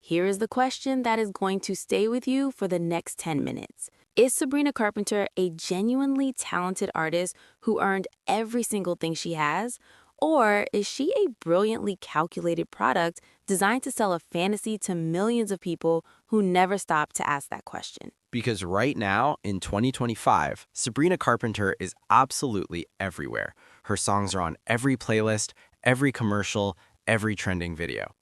Here is the question that is going to stay with you for the next 10 minutes. Is Sabrina Carpenter a genuinely talented artist who earned every single thing she has? Or is she a brilliantly calculated product designed to sell a fantasy to millions of people who never stop to ask that question? Because right now, in 2025, Sabrina Carpenter is absolutely everywhere. Her songs are on every playlist, every commercial, every trending video.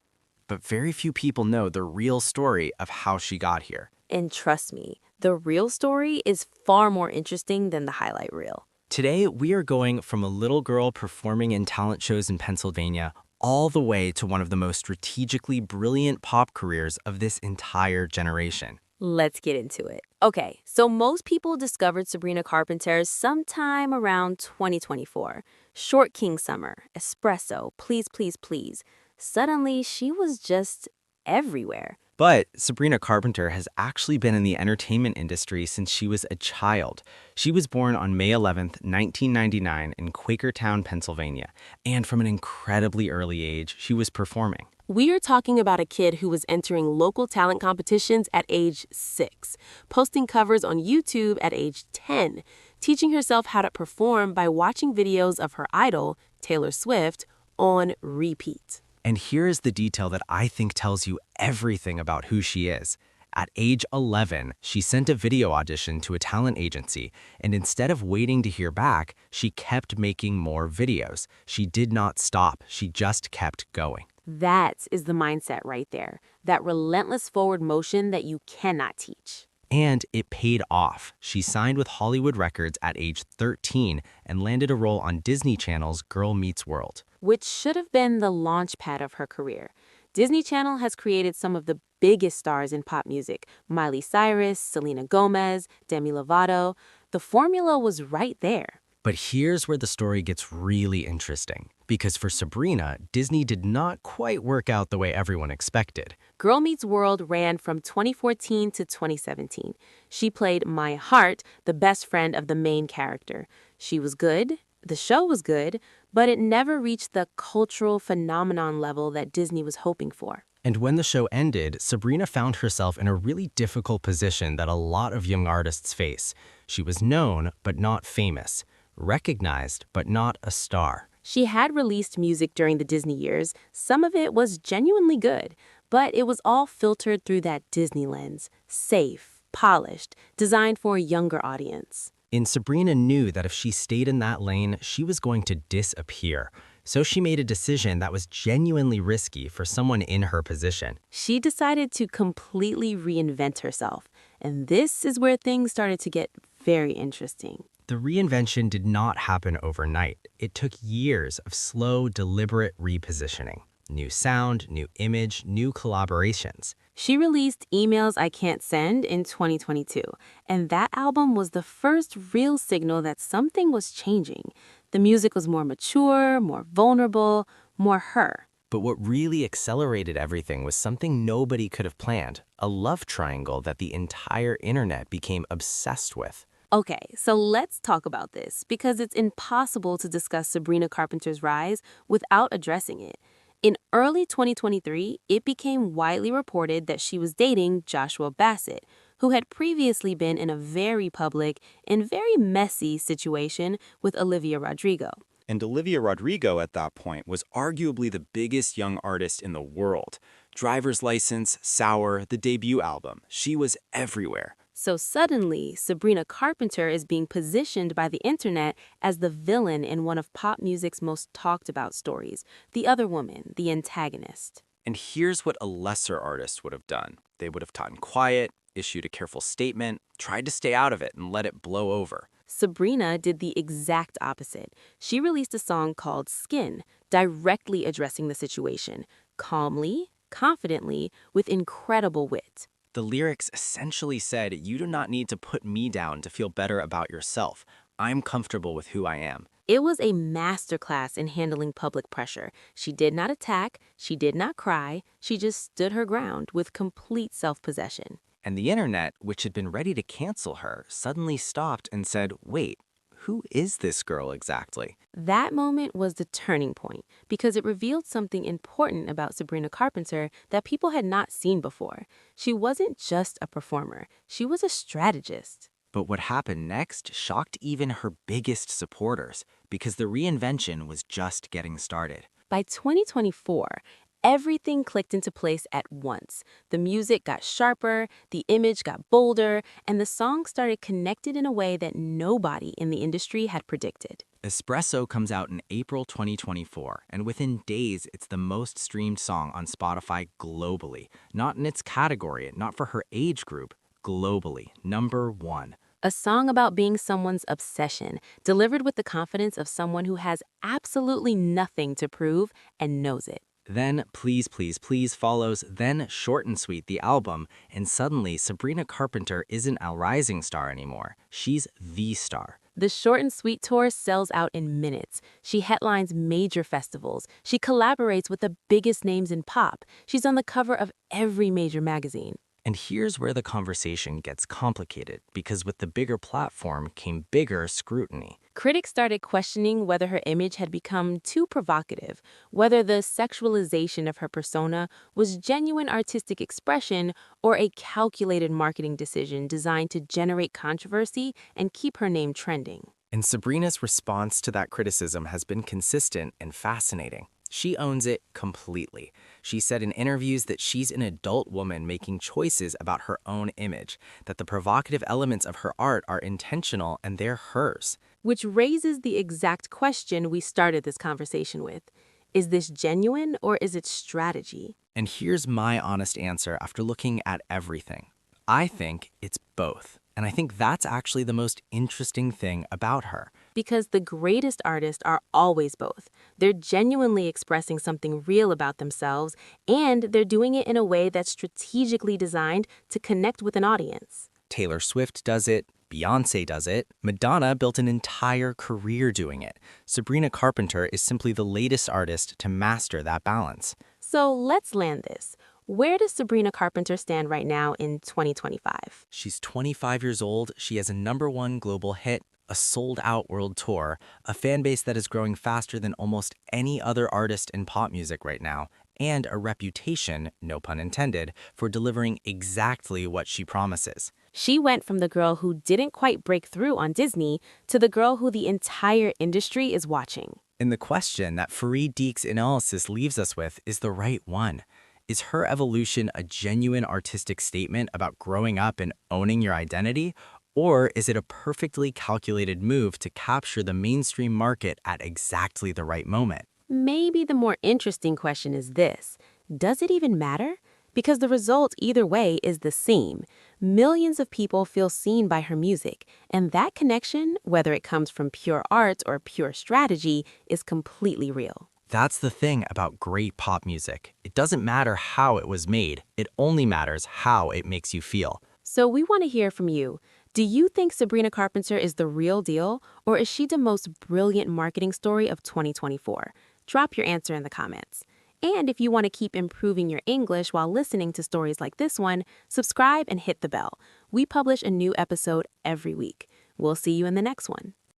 But very few people know the real story of how she got here. And trust me, the real story is far more interesting than the highlight reel. Today, we are going from a little girl performing in talent shows in Pennsylvania all the way to one of the most strategically brilliant pop careers of this entire generation. Let's get into it. Okay, so most people discovered Sabrina Carpenter sometime around 2024. Short King Summer, Espresso, Please, Please, Please. Suddenly, she was just everywhere. But Sabrina Carpenter has actually been in the entertainment industry since she was a child. She was born on May 11th, 1999 in Quakertown, Pennsylvania, and from an incredibly early age, she was performing. We are talking about a kid who was entering local talent competitions at age 6, posting covers on YouTube at age 10, teaching herself how to perform by watching videos of her idol, Taylor Swift, on repeat. And here is the detail that I think tells you everything about who she is. At age 11, she sent a video audition to a talent agency, and instead of waiting to hear back, she kept making more videos. She did not stop, she just kept going. That is the mindset right there, that relentless forward motion that you cannot teach. And it paid off. She signed with Hollywood Records at age 13 and landed a role on Disney Channel's Girl Meets World. Which should have been the launch pad of her career. Disney Channel has created some of the biggest stars in pop music: Miley Cyrus, Selena Gomez, Demi Lovato. The formula was right there. But here's where the story gets really interesting. Because for Sabrina, Disney did not quite work out the way everyone expected. Girl Meets World ran from 2014 to 2017. She played My Heart, the best friend of the main character. She was good, the show was good, but it never reached the cultural phenomenon level that Disney was hoping for. And when the show ended, Sabrina found herself in a really difficult position that a lot of young artists face. She was known, but not famous. Recognized, but not a star. She had released music during the Disney years. Some of it was genuinely good, but it was all filtered through that Disney lens. Safe, polished, designed for a younger audience. And Sabrina knew that if she stayed in that lane, she was going to disappear. So she made a decision that was genuinely risky for someone in her position. She decided to completely reinvent herself. And this is where things started to get very interesting. The reinvention did not happen overnight. It took years of slow, deliberate repositioning. New sound, new image, new collaborations. She released Emails I Can't Send in 2022, and that album was the first real signal that something was changing. The music was more mature, more vulnerable, more her. But what really accelerated everything was something nobody could have planned, a love triangle that the entire internet became obsessed with. Okay, so let's talk about this, because it's impossible to discuss Sabrina Carpenter's rise without addressing it. In early 2023, it became widely reported that she was dating Joshua Bassett, who had previously been in a very public and very messy situation with Olivia Rodrigo. And Olivia Rodrigo at that point was arguably the biggest young artist in the world. Driver's License, Sour, the debut album. She was everywhere. So suddenly, Sabrina Carpenter is being positioned by the internet as the villain in one of pop music's most talked about stories, the other woman, the antagonist. And here's what a lesser artist would have done. They would have gotten quiet, issued a careful statement, tried to stay out of it and let it blow over. Sabrina did the exact opposite. She released a song called Skin, directly addressing the situation, calmly, confidently, with incredible wit. The lyrics essentially said, "You do not need to put me down to feel better about yourself. I'm comfortable with who I am." It was a masterclass in handling public pressure. She did not attack, she did not cry, she just stood her ground with complete self-possession. And the internet, which had been ready to cancel her, suddenly stopped and said, "Wait, who is this girl exactly? That moment was the turning point because it revealed something important about Sabrina Carpenter that people had not seen before. She wasn't just a performer, she was a strategist. But what happened next shocked even her biggest supporters, because the reinvention was just getting started. By 2024, everything clicked into place at once. The music got sharper, the image got bolder, and the song started connected in a way that nobody in the industry had predicted. Espresso comes out in April 2024, and within days, it's the most streamed song on Spotify globally. Not in its category, not for her age group, globally, #1. A song about being someone's obsession, delivered with the confidence of someone who has absolutely nothing to prove and knows it. Then Please Please Please follows, then Short and Sweet, the album, and suddenly Sabrina Carpenter isn't a rising star anymore. She's the star. The Short and Sweet tour sells out in minutes. She headlines major festivals. She collaborates with the biggest names in pop. She's on the cover of every major magazine. And here's where the conversation gets complicated, because with the bigger platform came bigger scrutiny. Critics started questioning whether her image had become too provocative, whether the sexualization of her persona was genuine artistic expression or a calculated marketing decision designed to generate controversy and keep her name trending. And Sabrina's response to that criticism has been consistent and fascinating. She owns it completely. She said in interviews that she's an adult woman making choices about her own image, that the provocative elements of her art are intentional and they're hers. Which raises the exact question we started this conversation with. Is this genuine or is it strategy? And here's my honest answer after looking at everything. I think it's both. And I think that's actually the most interesting thing about her. Because the greatest artists are always both. They're genuinely expressing something real about themselves, and they're doing it in a way that's strategically designed to connect with an audience. Taylor Swift does it, Beyoncé does it, Madonna built an entire career doing it. Sabrina Carpenter is simply the latest artist to master that balance. So let's land this. Where does Sabrina Carpenter stand right now in 2025? She's 25 years old, she has a #1 global hit, a sold-out world tour, a fan base that is growing faster than almost any other artist in pop music right now, and a reputation, no pun intended, for delivering exactly what she promises. She went from the girl who didn't quite break through on Disney to the girl who the entire industry is watching. And the question that Farid Diek's analysis leaves us with is the right one. Is her evolution a genuine artistic statement about growing up and owning your identity? Or is it a perfectly calculated move to capture the mainstream market at exactly the right moment? Maybe the more interesting question is this. Does it even matter? Because the result either way is the same. Millions of people feel seen by her music, and that connection, whether it comes from pure art or pure strategy, is completely real. That's the thing about great pop music. It doesn't matter how it was made, it only matters how it makes you feel. So we want to hear from you. Do you think Sabrina Carpenter is the real deal, or is she the most brilliant marketing story of 2024? Drop your answer in the comments. And if you want to keep improving your English while listening to stories like this one, subscribe and hit the bell. We publish a new episode every week. We'll see you in the next one.